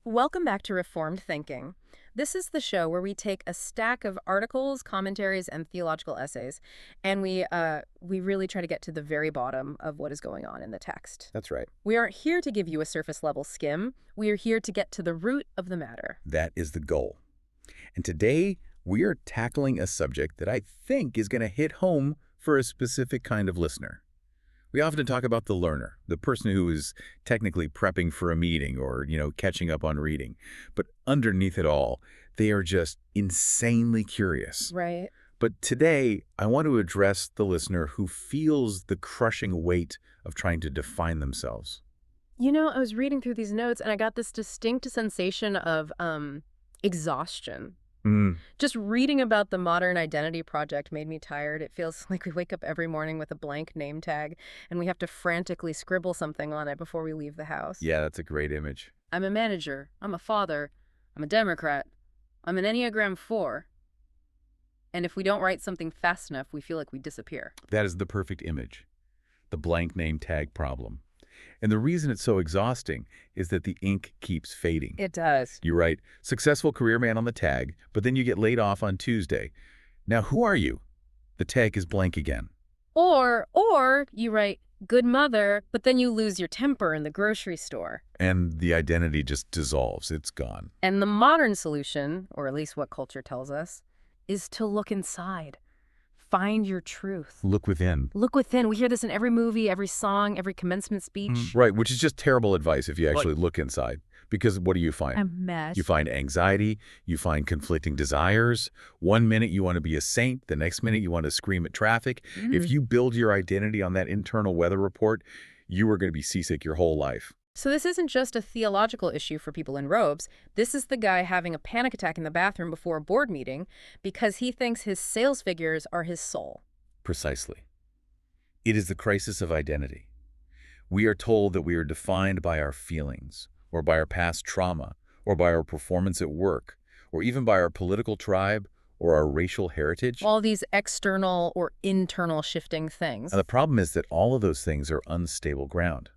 Welcome back to Reformed Thinking. This is the show where we take a stack of articles, commentaries, and theological essays, and we really try to get to the very bottom of what is going on in the text. That's right. We aren't here to give you a surface-level skim. We are here to get to the root of the matter. That is the goal. And today, we are tackling a subject that I think is going to hit home for a specific kind of listener. We often talk about the learner, the person who is technically prepping for a meeting or, catching up on reading. But underneath it all, they are just insanely curious. Right. But today, I want to address the listener who feels the crushing weight of trying to define themselves. I was reading through these notes, and I got this distinct sensation of exhaustion. Just reading about the modern identity project made me tired. It feels like we wake up every morning with a blank name tag, and we have to frantically scribble something on it before we leave the house. Yeah, that's a great image. I'm a manager. I'm a father. I'm a Democrat. I'm an Enneagram 4. And if we don't write something fast enough, we feel like we disappear. That is the perfect image. The blank name tag problem. And the reason it's so exhausting is that the ink keeps fading. It does. You write, successful career man on the tag, but then you get laid off on Tuesday. Now, who are you? The tag is blank again. Or you write, good mother, but then you lose your temper in the grocery store. And the identity just dissolves. It's gone. And the modern solution, or at least what culture tells us, is to look inside. Find your truth. Look within. Look within. We hear this in every movie, every song, every commencement speech. Right, which is just terrible advice if you actually look inside. Because what do you find? A mess. You find anxiety. You find conflicting desires. One minute you want to be a saint. The next minute you want to scream at traffic. If you build your identity on that internal weather report, you are going to be seasick your whole life. So this isn't just a theological issue for people in robes. This is the guy having a panic attack in the bathroom before a board meeting because he thinks his sales figures are his soul. Precisely. It is the crisis of identity. We are told that we are defined by our feelings, or by our past trauma, or by our performance at work, or even by our political tribe, or our racial heritage. All these external or internal shifting things. And the problem is that all of those things are unstable ground.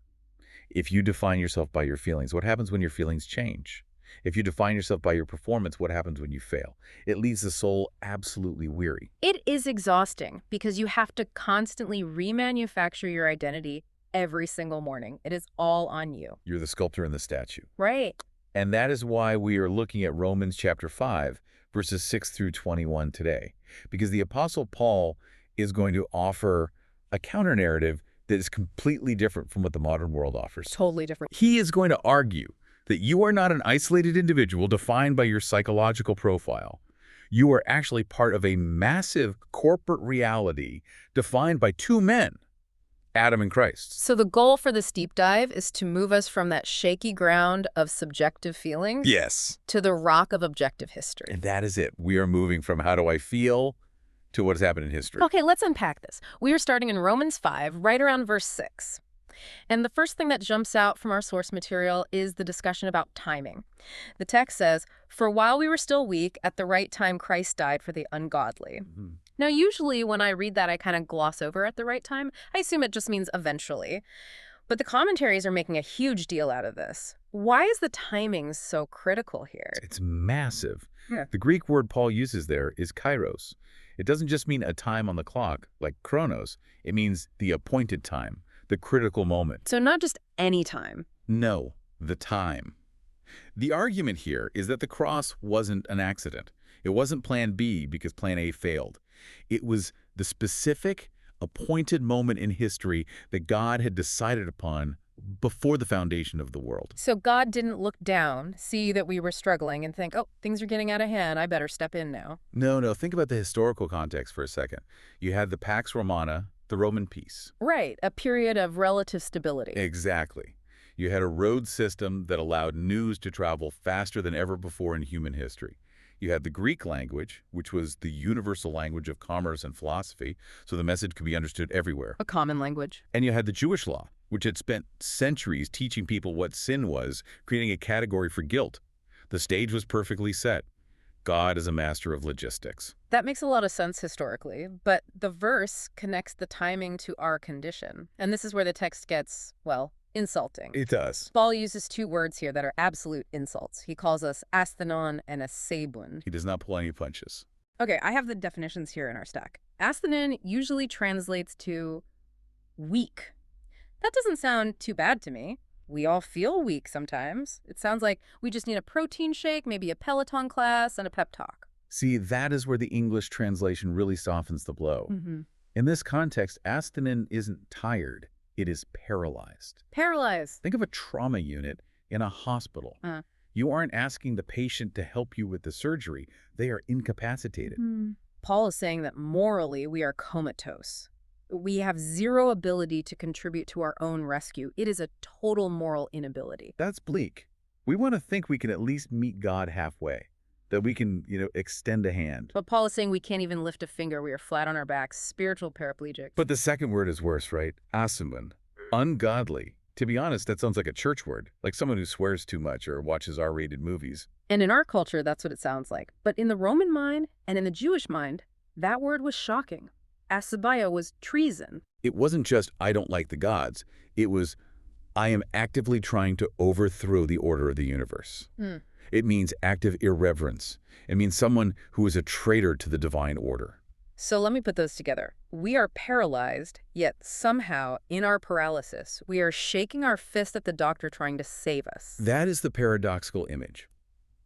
If you define yourself by your feelings, what happens when your feelings change? If you define yourself by your performance, what happens when you fail? It leaves the soul absolutely weary. It is exhausting because you have to constantly remanufacture your identity every single morning. It is all on you. You're the sculptor and the statue. Right. And that is why we are looking at Romans chapter 5, verses 6 through 21 today. Because the Apostle Paul is going to offer a counter-narrative that is completely different from what the modern world offers. Totally different. He is going to argue that you are not an isolated individual defined by your psychological profile. You are actually part of a massive corporate reality defined by two men, Adam and Christ. So the goal for this deep dive is to move us from that shaky ground of subjective feelings to the rock of objective history. And that is it. We are moving from how do I feel to what has happened in history. Okay, let's unpack this. We are starting in Romans 5, right around verse 6. And the first thing that jumps out from our source material is the discussion about timing. The text says, "For while we were still weak, at the right time Christ died for the ungodly." Now, usually when I read that, I kind of gloss over at the right time. I assume it just means eventually. But the commentaries are making a huge deal out of this. Why is the timing so critical here? It's massive. Yeah. The Greek word Paul uses there is kairos. It doesn't just mean a time on the clock, like chronos. It means the appointed time, the critical moment. So not just any time. No, the time. The argument here is that the cross wasn't an accident. It wasn't plan B because plan A failed. It was the specific, appointed moment in history that God had decided upon before the foundation of the world. So God didn't look down, see that we were struggling, and think, oh, things are getting out of hand, I better step in now. No. Think about the historical context for a second. You had the Pax Romana, the Roman peace. Right, a period of relative stability. Exactly. You had a road system that allowed news to travel faster than ever before in human history. You had the Greek language, which was the universal language of commerce and philosophy, so the message could be understood everywhere. A common language. And you had the Jewish law, which had spent centuries teaching people what sin was, creating a category for guilt. The stage was perfectly set. God is a master of logistics. That makes a lot of sense historically, but the verse connects the timing to our condition. And this is where the text gets, well, insulting. It does. Paul uses two words here that are absolute insults. He calls us asthenon and asabun. He does not pull any punches. Okay, I have the definitions here in our stack. Asthenon usually translates to weak. That doesn't sound too bad to me. We all feel weak sometimes. It sounds like we just need a protein shake, maybe a Peloton class, and a pep talk. See, that is where the English translation really softens the blow. In this context, asthenon isn't tired. It is paralyzed. Paralyzed. Think of a trauma unit in a hospital. You aren't asking the patient to help you with the surgery. They are incapacitated. Paul is saying that morally we are comatose. We have zero ability to contribute to our own rescue. It is a total moral inability. That's bleak. We want to think we can at least meet God halfway, that we can, extend a hand. But Paul is saying we can't even lift a finger. We are flat on our backs, spiritual paraplegic. But the second word is worse, right? Asamun. Ungodly. To be honest, that sounds like a church word, like someone who swears too much or watches R-rated movies. And in our culture, that's what it sounds like. But in the Roman mind and in the Jewish mind, that word was shocking. Asabaya was treason. It wasn't just, I don't like the gods. It was, I am actively trying to overthrow the order of the universe. It means active irreverence. It means someone who is a traitor to the divine order. So let me put those together. We are paralyzed, yet somehow, in our paralysis, we are shaking our fist at the doctor trying to save us. That is the paradoxical image.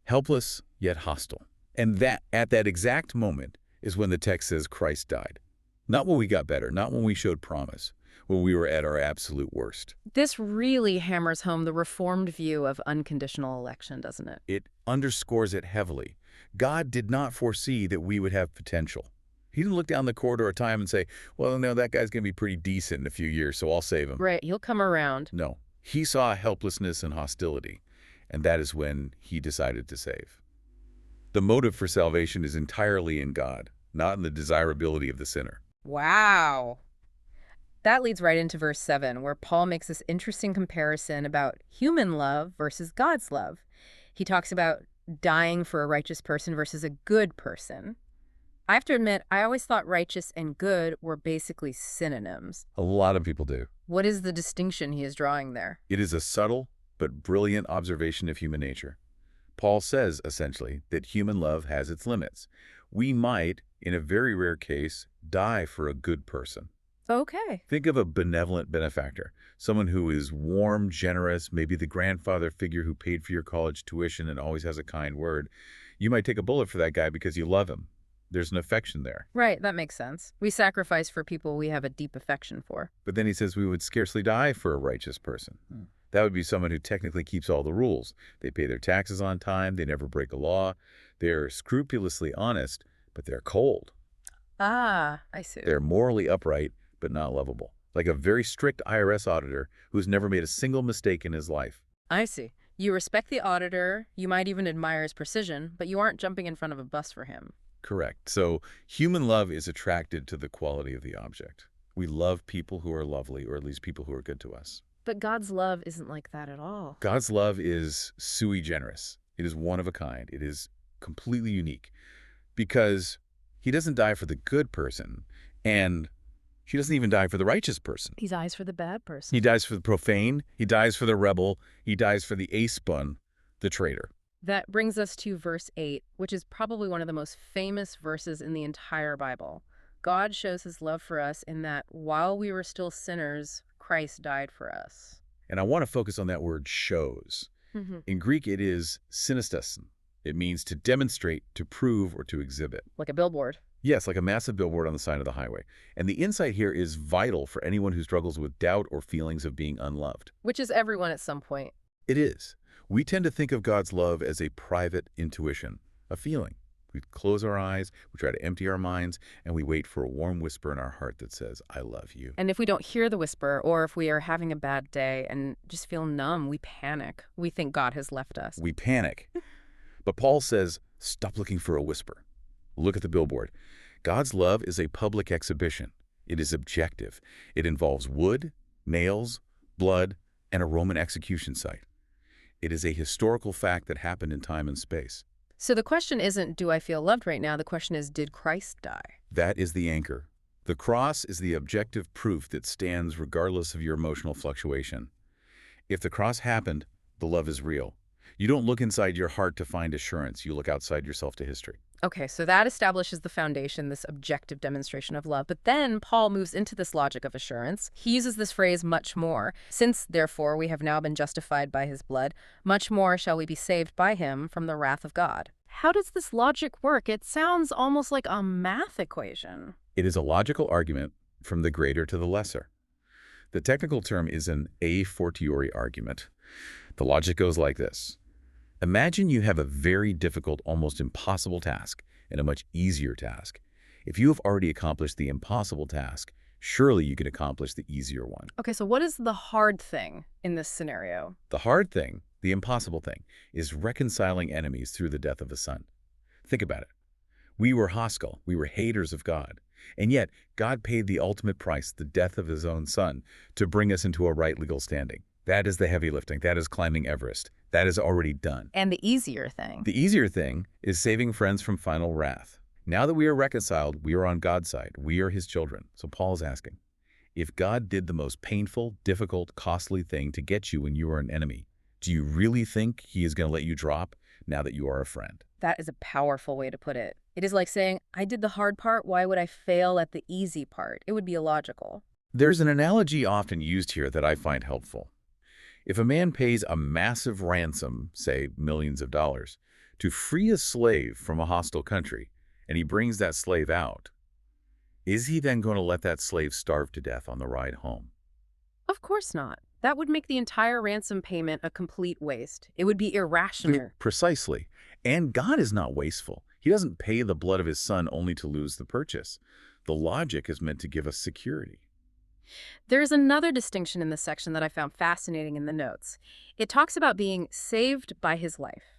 Helpless, yet hostile. And that, at that exact moment, is when the text says Christ died. Not when we got better, not when we showed promise, when we were at our absolute worst. This really hammers home the Reformed view of unconditional election, doesn't it? It underscores it heavily. God did not foresee that we would have potential. He didn't look down the corridor of time and say, well, no, that guy's going to be pretty decent in a few years, so I'll save him. Right, he'll come around. No, he saw helplessness and hostility, and that is when he decided to save. The motive for salvation is entirely in God, not in the desirability of the sinner. Wow. That leads right into verse 7, where Paul makes this interesting comparison about human love versus God's love. He talks about dying for a righteous person versus a good person. I have to admit, I always thought righteous and good were basically synonyms. A lot of people do. What is the distinction he is drawing there? It is a subtle but brilliant observation of human nature. Paul says, essentially, that human love has its limits. We might, in a very rare case, die for a good person. Okay. Think of a benevolent benefactor, someone who is warm, generous, maybe the grandfather figure who paid for your college tuition and always has a kind word. You might take a bullet for that guy because you love him. There's an affection there. Right, that makes sense. We sacrifice for people we have a deep affection for. But then he says we would scarcely die for a righteous person. That would be someone who technically keeps all the rules. They pay their taxes on time, they never break a law, they're scrupulously honest, but they're cold. Ah, I see. They're morally upright, but not lovable. Like a very strict IRS auditor who's never made a single mistake in his life. I see. You respect the auditor, you might even admire his precision, but you aren't jumping in front of a bus for him. Correct. So human love is attracted to the quality of the object. We love people who are lovely, or at least people who are good to us. But God's love isn't like that at all. God's love is sui generis. It is one of a kind. It is completely unique because he doesn't die for the good person, and he doesn't even die for the righteous person. He dies for the bad person. He dies for the profane. He dies for the rebel. He dies for the aspun, the traitor. That brings us to verse 8, which is probably one of the most famous verses in the entire Bible. God shows his love for us in that while we were still sinners, Christ died for us. And I want to focus on that word shows. In Greek, it is synesthesin. It means to demonstrate, to prove, or to exhibit. Like a billboard. Yes, like a massive billboard on the side of the highway. And the insight here is vital for anyone who struggles with doubt or feelings of being unloved. Which is everyone at some point. It is. We tend to think of God's love as a private intuition, a feeling. We close our eyes, we try to empty our minds, and we wait for a warm whisper in our heart that says, I love you. And if we don't hear the whisper, or if we are having a bad day and just feel numb, we panic. We think God has left us. We panic. But Paul says, stop looking for a whisper. Look at the billboard. God's love is a public exhibition. It is objective. It involves wood, nails, blood, and a Roman execution site. It is a historical fact that happened in time and space. So the question isn't, do I feel loved right now? The question is, did Christ die? That is the anchor. The cross is the objective proof that stands regardless of your emotional fluctuation. If the cross happened, the love is real. You don't look inside your heart to find assurance. You look outside yourself to history. Okay, so that establishes the foundation, this objective demonstration of love. But then Paul moves into this logic of assurance. He uses this phrase, much more. Since, therefore, we have now been justified by his blood, much more shall we be saved by him from the wrath of God. How does this logic work? It sounds almost like a math equation. It is a logical argument from the greater to the lesser. The technical term is an a fortiori argument. The logic goes like this. Imagine you have a very difficult, almost impossible task and a much easier task. If you have already accomplished the impossible task, surely you can accomplish the easier one. Okay, so what is the hard thing in this scenario? The hard thing, the impossible thing, is reconciling enemies through the death of a son. Think about it. We were hostile. We were haters of God. And yet, God paid the ultimate price, the death of his own son, to bring us into a right legal standing. That is the heavy lifting. That is climbing Everest. That is already done. And the easier thing? The easier thing is saving friends from final wrath. Now that we are reconciled, we are on God's side. We are his children. So Paul is asking, if God did the most painful, difficult, costly thing to get you when you were an enemy, do you really think he is going to let you drop now that you are a friend? That is a powerful way to put it. It is like saying, I did the hard part, why would I fail at the easy part? It would be illogical. There's an analogy often used here that I find helpful. If a man pays a massive ransom, say millions of dollars, to free a slave from a hostile country, and he brings that slave out, is he then going to let that slave starve to death on the ride home? Of course not. That would make the entire ransom payment a complete waste. It would be irrational. Precisely. And God is not wasteful. He doesn't pay the blood of his son only to lose the purchase. The logic is meant to give us security. There is another distinction in this section that I found fascinating in the notes. It talks about being saved by his life.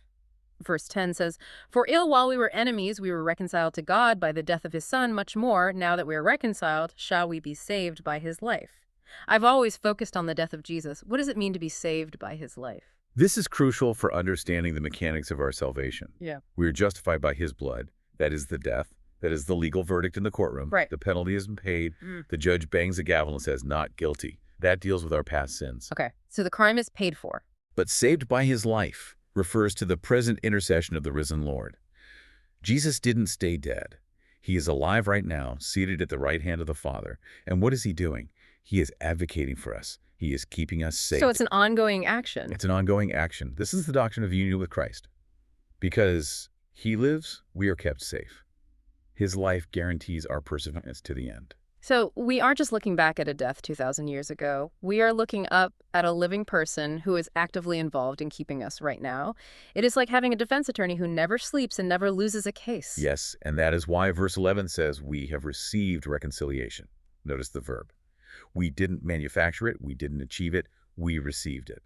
Verse 10 says, For while we were enemies, we were reconciled to God by the death of his son, much more, now that we are reconciled, shall we be saved by his life. I've always focused on the death of Jesus. What does it mean to be saved by his life? This is crucial for understanding the mechanics of our salvation. Yeah. We are justified by his blood. That is the death. That is the legal verdict in the courtroom. Right. The penalty has been paid. The judge bangs a gavel and says, not guilty. That deals with our past sins. Okay, so the crime is paid for. But saved by his life refers to the present intercession of the risen Lord. Jesus didn't stay dead. He is alive right now, seated at the right hand of the Father. And what is he doing? He is advocating for us. He is keeping us safe. So it's an ongoing action. It's an ongoing action. This is the doctrine of union with Christ. Because he lives, we are kept safe. His life guarantees our perseverance to the end. So we aren't just looking back at a death 2,000 years ago. We are looking up at a living person who is actively involved in keeping us right now. It is like having a defense attorney who never sleeps and never loses a case. Yes, and that is why verse 11 says we have received reconciliation. Notice the verb. We didn't manufacture it. We didn't achieve it. We received it.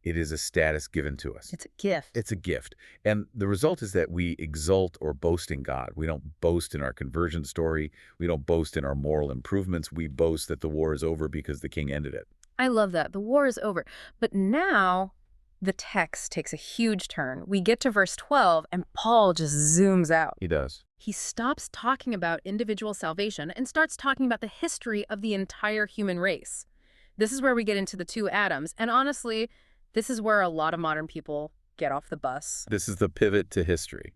It is a status given to us. It's a gift. It's a gift. And the result is that we exult or boast in God. We don't boast in our conversion story. We don't boast in our moral improvements. We boast that the war is over because the king ended it. I love that. The war is over. But now the text takes a huge turn. We get to verse 12 and Paul just zooms out. He does. He stops talking about individual salvation and starts talking about the history of the entire human race. This is where we get into the two Adams. And honestly, this is where a lot of modern people get off the bus. This is the pivot to history.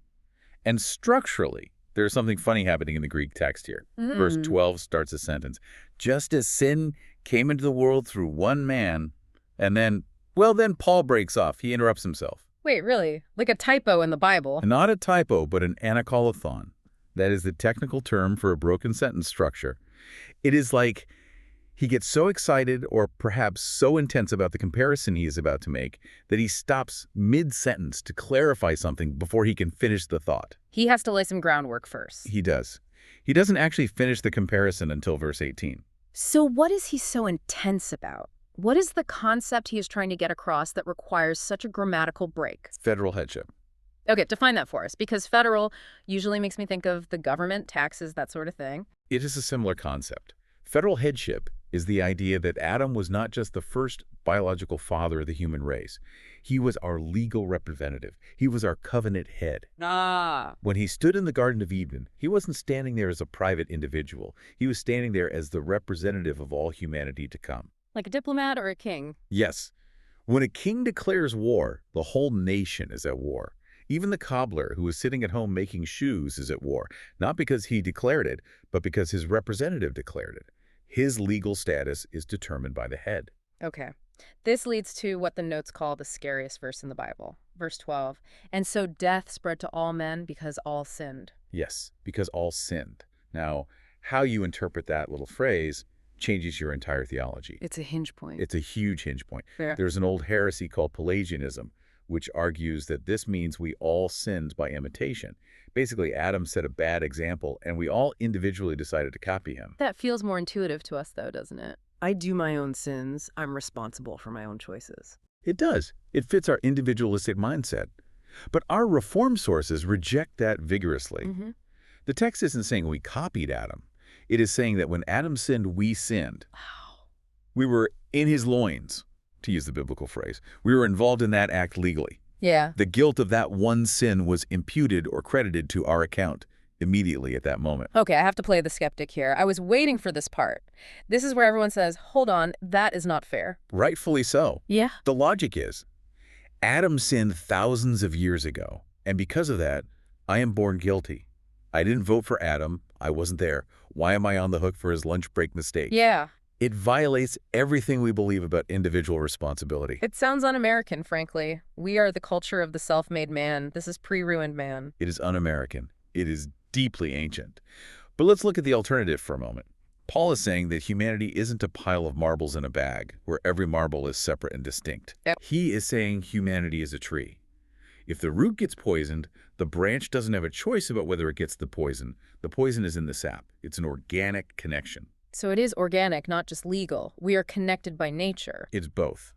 And structurally, there's something funny happening in the Greek text here. Verse 12 starts a sentence. Just as sin came into the world through one man, and then Paul breaks off. He interrupts himself. Wait, really? Like a typo in the Bible? Not a typo, but an anacolothon. That is the technical term for a broken sentence structure. It is like he gets so excited or perhaps so intense about the comparison he is about to make that he stops mid-sentence to clarify something before he can finish the thought. He has to lay some groundwork first. He does. He doesn't actually finish the comparison until verse 18. So what is he so intense about? What is the concept he is trying to get across that requires such a grammatical break? Federal headship. Okay, define that for us, because federal usually makes me think of the government, taxes, that sort of thing. It is a similar concept. Federal headship is the idea that Adam was not just the first biological father of the human race. He was our legal representative. He was our covenant head. When he stood in the Garden of Eden, he wasn't standing there as a private individual. He was standing there as the representative of all humanity to come. Like a diplomat or a king? Yes. When a king declares war, the whole nation is at war. Even the cobbler who is sitting at home making shoes is at war, not because he declared it, but because his representative declared it. His legal status is determined by the head. Okay. This leads to what the notes call the scariest verse in the Bible. Verse 12. And so death spread to all men because all sinned. Yes, because all sinned. Now, how you interpret that little phrase changes your entire theology. It's a hinge point. It's a huge hinge point. Fair. There's an old heresy called Pelagianism, which argues that this means we all sinned by imitation. Basically, Adam set a bad example, and we all individually decided to copy him. That feels more intuitive to us, though, doesn't it? I do my own sins. I'm responsible for my own choices. It does. It fits our individualistic mindset. But our reform sources reject that vigorously. The text isn't saying we copied Adam. It is saying that when Adam sinned, we sinned. Wow. We were in his loins, to use the biblical phrase. We were involved in that act legally. Yeah. The guilt of that one sin was imputed or credited to our account immediately at that moment. Okay, I have to play the skeptic here. I was waiting for this part. This is where everyone says, hold on, that is not fair. Rightfully so. Yeah. The logic is, Adam sinned thousands of years ago, and because of that, I am born guilty. I didn't vote for Adam. I wasn't there. Why am I on the hook for his lunch break mistake? Yeah. It violates everything we believe about individual responsibility. It sounds un-American, frankly. We are the culture of the self-made man. This is pre-ruined man. It is un-American. It is deeply ancient. But let's look at the alternative for a moment. Paul is saying that humanity isn't a pile of marbles in a bag, where every marble is separate and distinct. Yep. He is saying humanity is a tree. If the root gets poisoned, the branch doesn't have a choice about whether it gets the poison. The poison is in the sap. It's an organic connection. So it is organic, not just legal. We are connected by nature. It's both.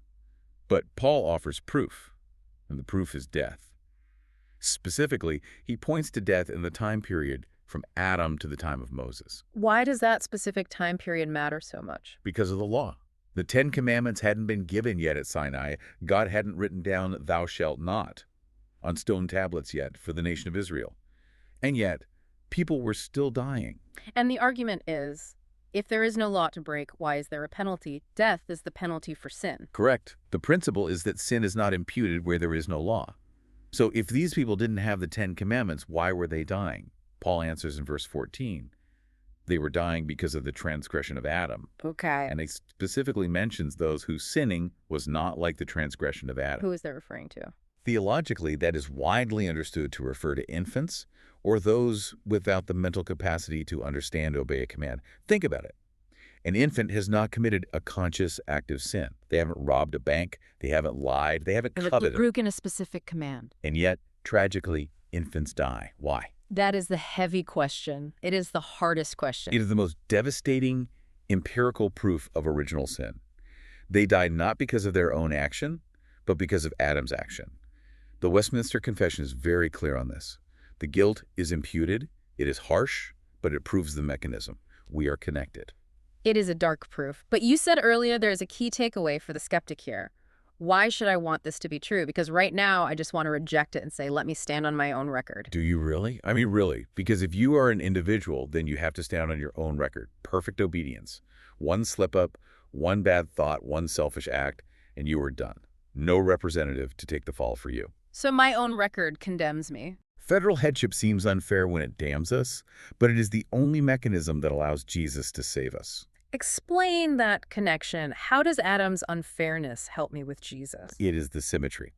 But Paul offers proof, and the proof is death. Specifically, he points to death in the time period from Adam to the time of Moses. Why does that specific time period matter so much? Because of the law. The 10 Commandments hadn't been given yet at Sinai. God hadn't written down "thou shalt not" on stone tablets yet for the nation of Israel. And yet, people were still dying. And the argument is, if there is no law to break, why is there a penalty? Death is the penalty for sin. Correct. The principle is that sin is not imputed where there is no law. So if these people didn't have the 10 Commandments, why were they dying? Paul answers in verse 14. They were dying because of the transgression of Adam. Okay. And he specifically mentions those whose sinning was not like the transgression of Adam. Who is that referring to? Theologically, that is widely understood to refer to infants or those without the mental capacity to understand or obey a command. Think about it. An infant has not committed a conscious active sin. They haven't robbed a bank. They haven't lied. They haven't coveted. Broken a specific command. And yet, tragically, infants die. Why? That is the heavy question. It is the hardest question. It is the most devastating empirical proof of original sin. They died not because of their own action, but because of Adam's action. The Westminster Confession is very clear on this. The guilt is imputed. It is harsh, but it proves the mechanism. We are connected. It is a dark proof. But you said earlier there is a key takeaway for the skeptic here. Why should I want this to be true? Because right now I just want to reject it and say, let me stand on my own record. Do you really? I mean, really. Because if you are an individual, then you have to stand on your own record. Perfect obedience. One slip up, one bad thought, one selfish act, and you are done. No representative to take the fall for you. So my own record condemns me. Federal headship seems unfair when it damns us, but it is the only mechanism that allows Jesus to save us. Explain that connection. How does Adam's unfairness help me with Jesus? It is the symmetry.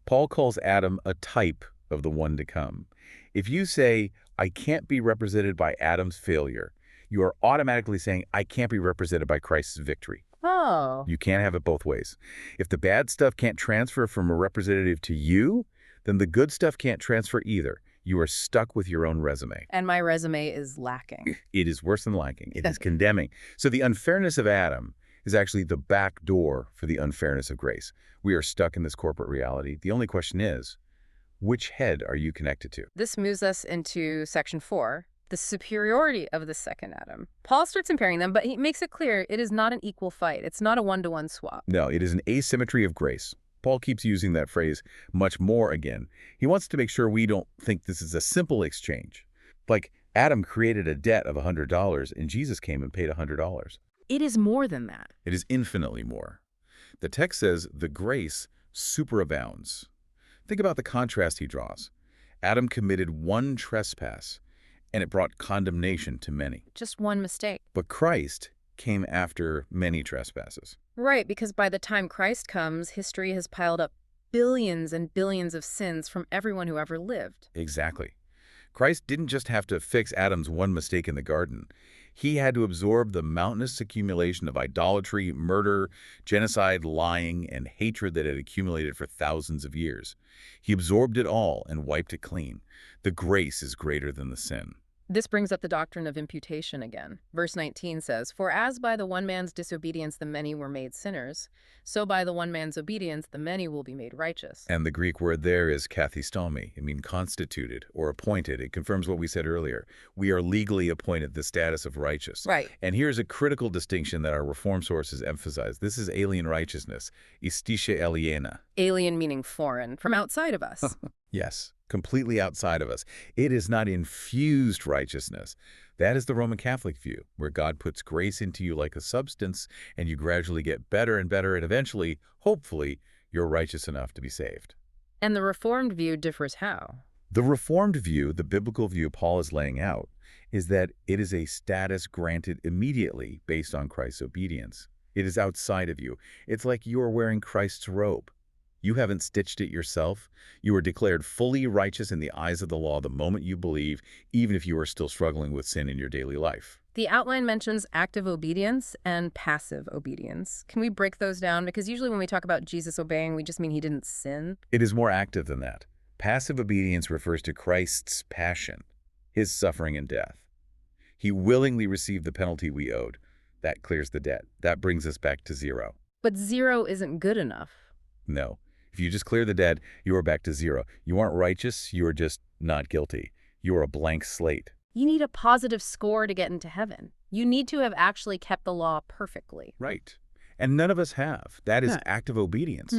Paul calls Adam a type of the one to come. If you say, I can't be represented by Adam's failure, you are automatically saying, I can't be represented by Christ's victory. Oh. You can't have it both ways. If the bad stuff can't transfer from a representative to you, then the good stuff can't transfer either. You are stuck with your own resume. And my resume is lacking. It is worse than lacking. It is condemning. So the unfairness of Adam is actually the back door for the unfairness of grace. We are stuck in this corporate reality. The only question is, which head are you connected to? This moves us into section 4, the superiority of the second Adam. Paul starts comparing them, but he makes it clear it is not an equal fight. It's not a one-to-one swap. No, it is an asymmetry of grace. Paul keeps using that phrase much more again. He wants to make sure we don't think this is a simple exchange. Like Adam created a debt of $100 and Jesus came and paid $100. It is more than that. It is infinitely more. The text says the grace superabounds. Think about the contrast he draws. Adam committed one trespass, and it brought condemnation to many. Just one mistake. But Christ came after many trespasses. Right, because by the time Christ comes, history has piled up billions and billions of sins from everyone who ever lived. Exactly. Christ didn't just have to fix Adam's one mistake in the garden. He had to absorb the mountainous accumulation of idolatry, murder, genocide, lying, and hatred that had accumulated for thousands of years. He absorbed it all and wiped it clean. The grace is greater than the sin. This brings up the doctrine of imputation again. Verse 19 says, "For as by the one man's disobedience the many were made sinners, so by the one man's obedience the many will be made righteous." And the Greek word there is kathistomi. It means constituted or appointed. It confirms what we said earlier. We are legally appointed the status of righteous. Right. And here's a critical distinction that our Reform sources emphasize. This is alien righteousness, istische aliena. Alien meaning foreign, from outside of us. Yes, completely outside of us. It is not infused righteousness. That is the Roman Catholic view, where God puts grace into you like a substance, and you gradually get better and better, and eventually, hopefully, you're righteous enough to be saved. And the Reformed view differs how? The Reformed view, the biblical view Paul is laying out, is that it is a status granted immediately based on Christ's obedience. It is outside of you. It's like you are wearing Christ's robe. You haven't stitched it yourself. You are declared fully righteous in the eyes of the law the moment you believe, even if you are still struggling with sin in your daily life. The outline mentions active obedience and passive obedience. Can we break those down? Because usually when we talk about Jesus obeying, we just mean he didn't sin. It is more active than that. Passive obedience refers to Christ's passion, his suffering and death. He willingly received the penalty we owed. That clears the debt. That brings us back to zero. But zero isn't good enough. No. If you just clear the debt, you are back to zero. You aren't righteous, you are just not guilty. You are a blank slate. You need a positive score to get into heaven. You need to have actually kept the law perfectly. Right. And none of us have. That is Yeah. active obedience.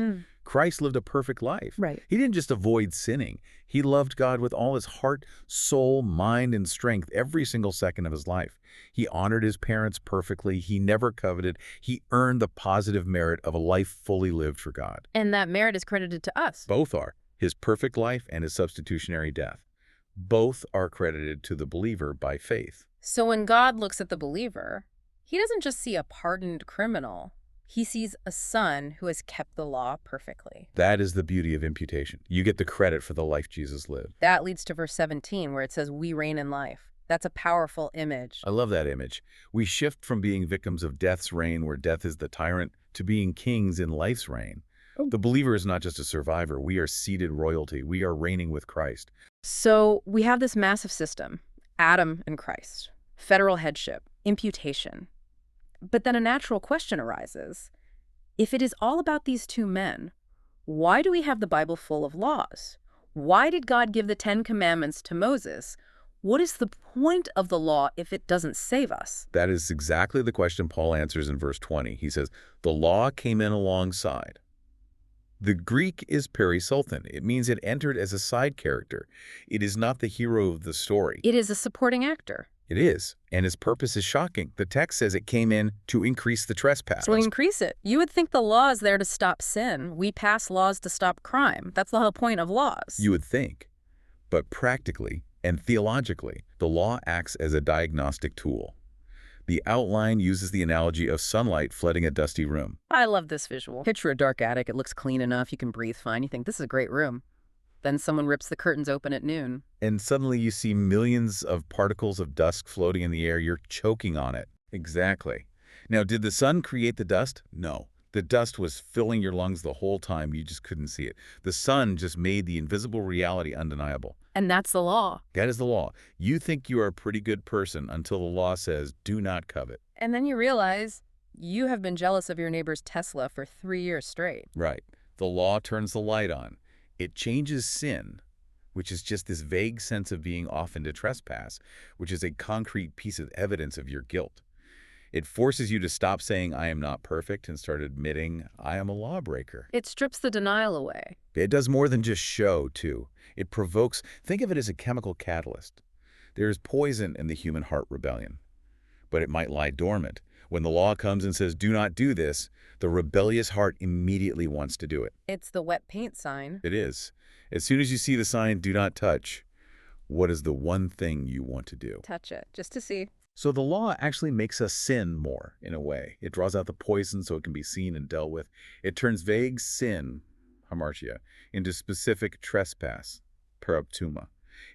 Christ lived a perfect life. Right. He didn't just avoid sinning. He loved God with all his heart, soul, mind, and strength every single second of his life. He honored his parents perfectly. He never coveted. He earned the positive merit of a life fully lived for God. And that merit is credited to us. Both are. His perfect life and his substitutionary death. Both are credited to the believer by faith. So when God looks at the believer, he doesn't just see a pardoned criminal. He sees a son who has kept the law perfectly. That is the beauty of imputation. You get the credit for the life Jesus lived. That leads to verse 17, where it says, "We reign in life." That's a powerful image. I love that image. We shift from being victims of death's reign, where death is the tyrant, to being kings in life's reign. The believer is not just a survivor. We are seated royalty. We are reigning with Christ. So we have this massive system, Adam and Christ, federal headship, imputation. But then a natural question arises. If it is all about these two men, why do we have the Bible full of laws? Why did God give the 10 Commandments to Moses? What is the point of the law if it doesn't save us? That is exactly the question Paul answers in verse 20. He says, the law came in alongside. The Greek is perisultan. It means it entered as a side character. It is not the hero of the story. It is a supporting actor. It is, and its purpose is shocking. The text says it came in to increase the trespass. So increase it. You would think the law is there to stop sin. We pass laws to stop crime. That's the whole point of laws. You would think. But practically and theologically, the law acts as a diagnostic tool. The outline uses the analogy of sunlight flooding a dusty room. I love this visual. Picture a dark attic. It looks clean enough. You can breathe fine. You think, this is a great room. Then someone rips the curtains open at noon. And suddenly you see millions of particles of dust floating in the air. You're choking on it. Exactly. Now, did the sun create the dust? No. The dust was filling your lungs the whole time. You just couldn't see it. The sun just made the invisible reality undeniable. And that's the law. That is the law. You think you are a pretty good person until the law says, do not covet. And then you realize you have been jealous of your neighbor's Tesla for 3 years straight. Right. The law turns the light on. It changes sin, which is just this vague sense of being off into trespass, which is a concrete piece of evidence of your guilt. It forces you to stop saying, I am not perfect, and start admitting, I am a lawbreaker. It strips the denial away. It does more than just show, too. It provokes. Think of it as a chemical catalyst. There is poison in the human heart rebellion, but it might lie dormant. When the law comes and says, do not do this, the rebellious heart immediately wants to do it. It's the wet paint sign. It is. As soon as you see the sign, do not touch, what is the one thing you want to do? Touch it, just to see. So the law actually makes us sin more, in a way. It draws out the poison so it can be seen and dealt with. It turns vague sin, hamartia, into specific trespass, paraptuma.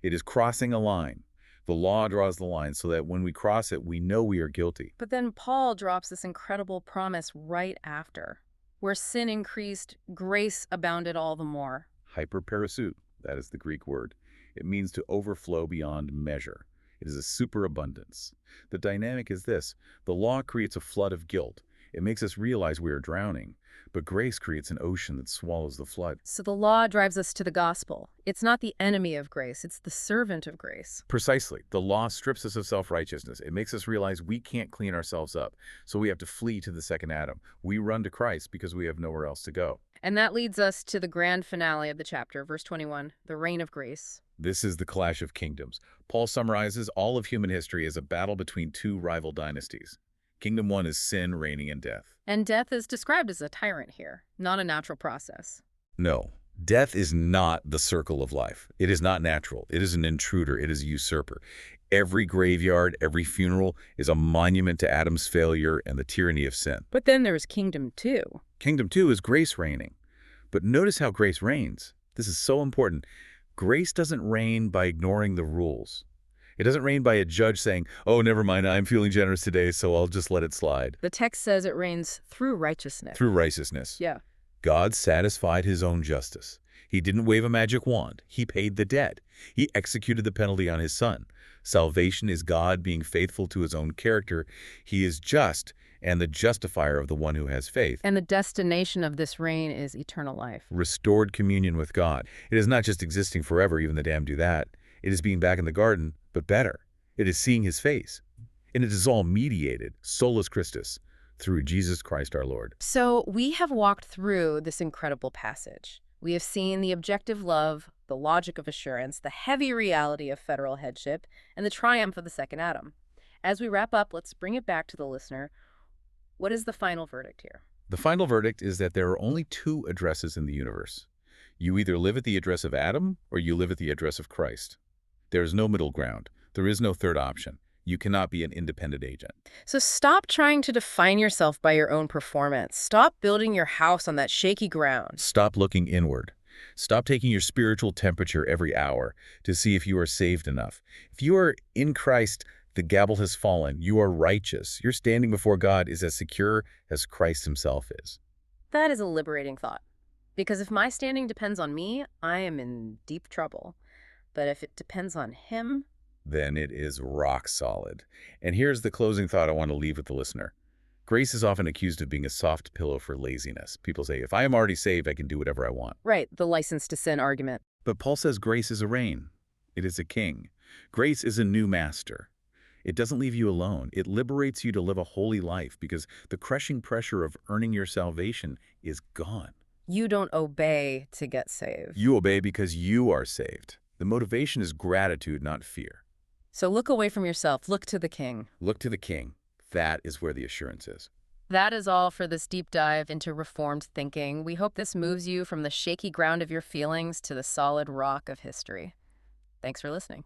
It is crossing a line. The law draws the line so that when we cross it, we know we are guilty. But then Paul drops this incredible promise right after. Where sin increased, grace abounded all the more. Hyperparasut, that is the Greek word. It means to overflow beyond measure. It is a superabundance. The dynamic is this. The law creates a flood of guilt. It makes us realize we are drowning. But grace creates an ocean that swallows the flood. So the law drives us to the gospel. It's not the enemy of grace, it's the servant of grace. Precisely. The law strips us of self-righteousness. It makes us realize we can't clean ourselves up. So we have to flee to the second Adam. We run to Christ because we have nowhere else to go. And that leads us to the grand finale of the chapter, verse 21, the reign of grace. This is the clash of kingdoms. Paul summarizes all of human history as a battle between two rival dynasties. Kingdom 1 is sin reigning in death. And death is described as a tyrant here, not a natural process. No, death is not the circle of life. It is not natural. It is an intruder. It is a usurper. Every graveyard, every funeral is a monument to Adam's failure and the tyranny of sin. But then there's Kingdom 2. Kingdom 2 is grace reigning. But notice how grace reigns. This is so important. Grace doesn't reign by ignoring the rules. It doesn't reign by a judge saying, oh, never mind, I'm feeling generous today, so I'll just let it slide. The text says it reigns through righteousness. Through righteousness. Yeah. God satisfied his own justice. He didn't wave a magic wand. He paid the debt. He executed the penalty on his son. Salvation is God being faithful to his own character. He is just and the justifier of the one who has faith. And the destination of this reign is eternal life. Restored communion with God. It is not just existing forever, even the damned do that. It is being back in the garden, but better. It is seeing his face. And it is all mediated, solus Christus, through Jesus Christ our Lord. So we have walked through this incredible passage. We have seen the objective love, the logic of assurance, the heavy reality of federal headship, and the triumph of the second Adam. As we wrap up, let's bring it back to the listener. What is the final verdict here? The final verdict is that there are only two addresses in the universe. You either live at the address of Adam or you live at the address of Christ. There is no middle ground. There is no third option. You cannot be an independent agent. So stop trying to define yourself by your own performance. Stop building your house on that shaky ground. Stop looking inward. Stop taking your spiritual temperature every hour to see if you are saved enough. If you are in Christ, the gavel has fallen. You are righteous. Your standing before God is as secure as Christ himself is. That is a liberating thought. Because if my standing depends on me, I am in deep trouble. But if it depends on him, then it is rock solid. And here's the closing thought I want to leave with the listener. Grace is often accused of being a soft pillow for laziness. People say, if I am already saved, I can do whatever I want. Right, the license to sin argument. But Paul says grace is a reign. It is a king. Grace is a new master. It doesn't leave you alone. It liberates you to live a holy life because the crushing pressure of earning your salvation is gone. You don't obey to get saved. You obey because you are saved. The motivation is gratitude, not fear. So look away from yourself. Look to the King. Look to the King. That is where the assurance is. That is all for this deep dive into Reformed thinking. We hope this moves you from the shaky ground of your feelings to the solid rock of history. Thanks for listening.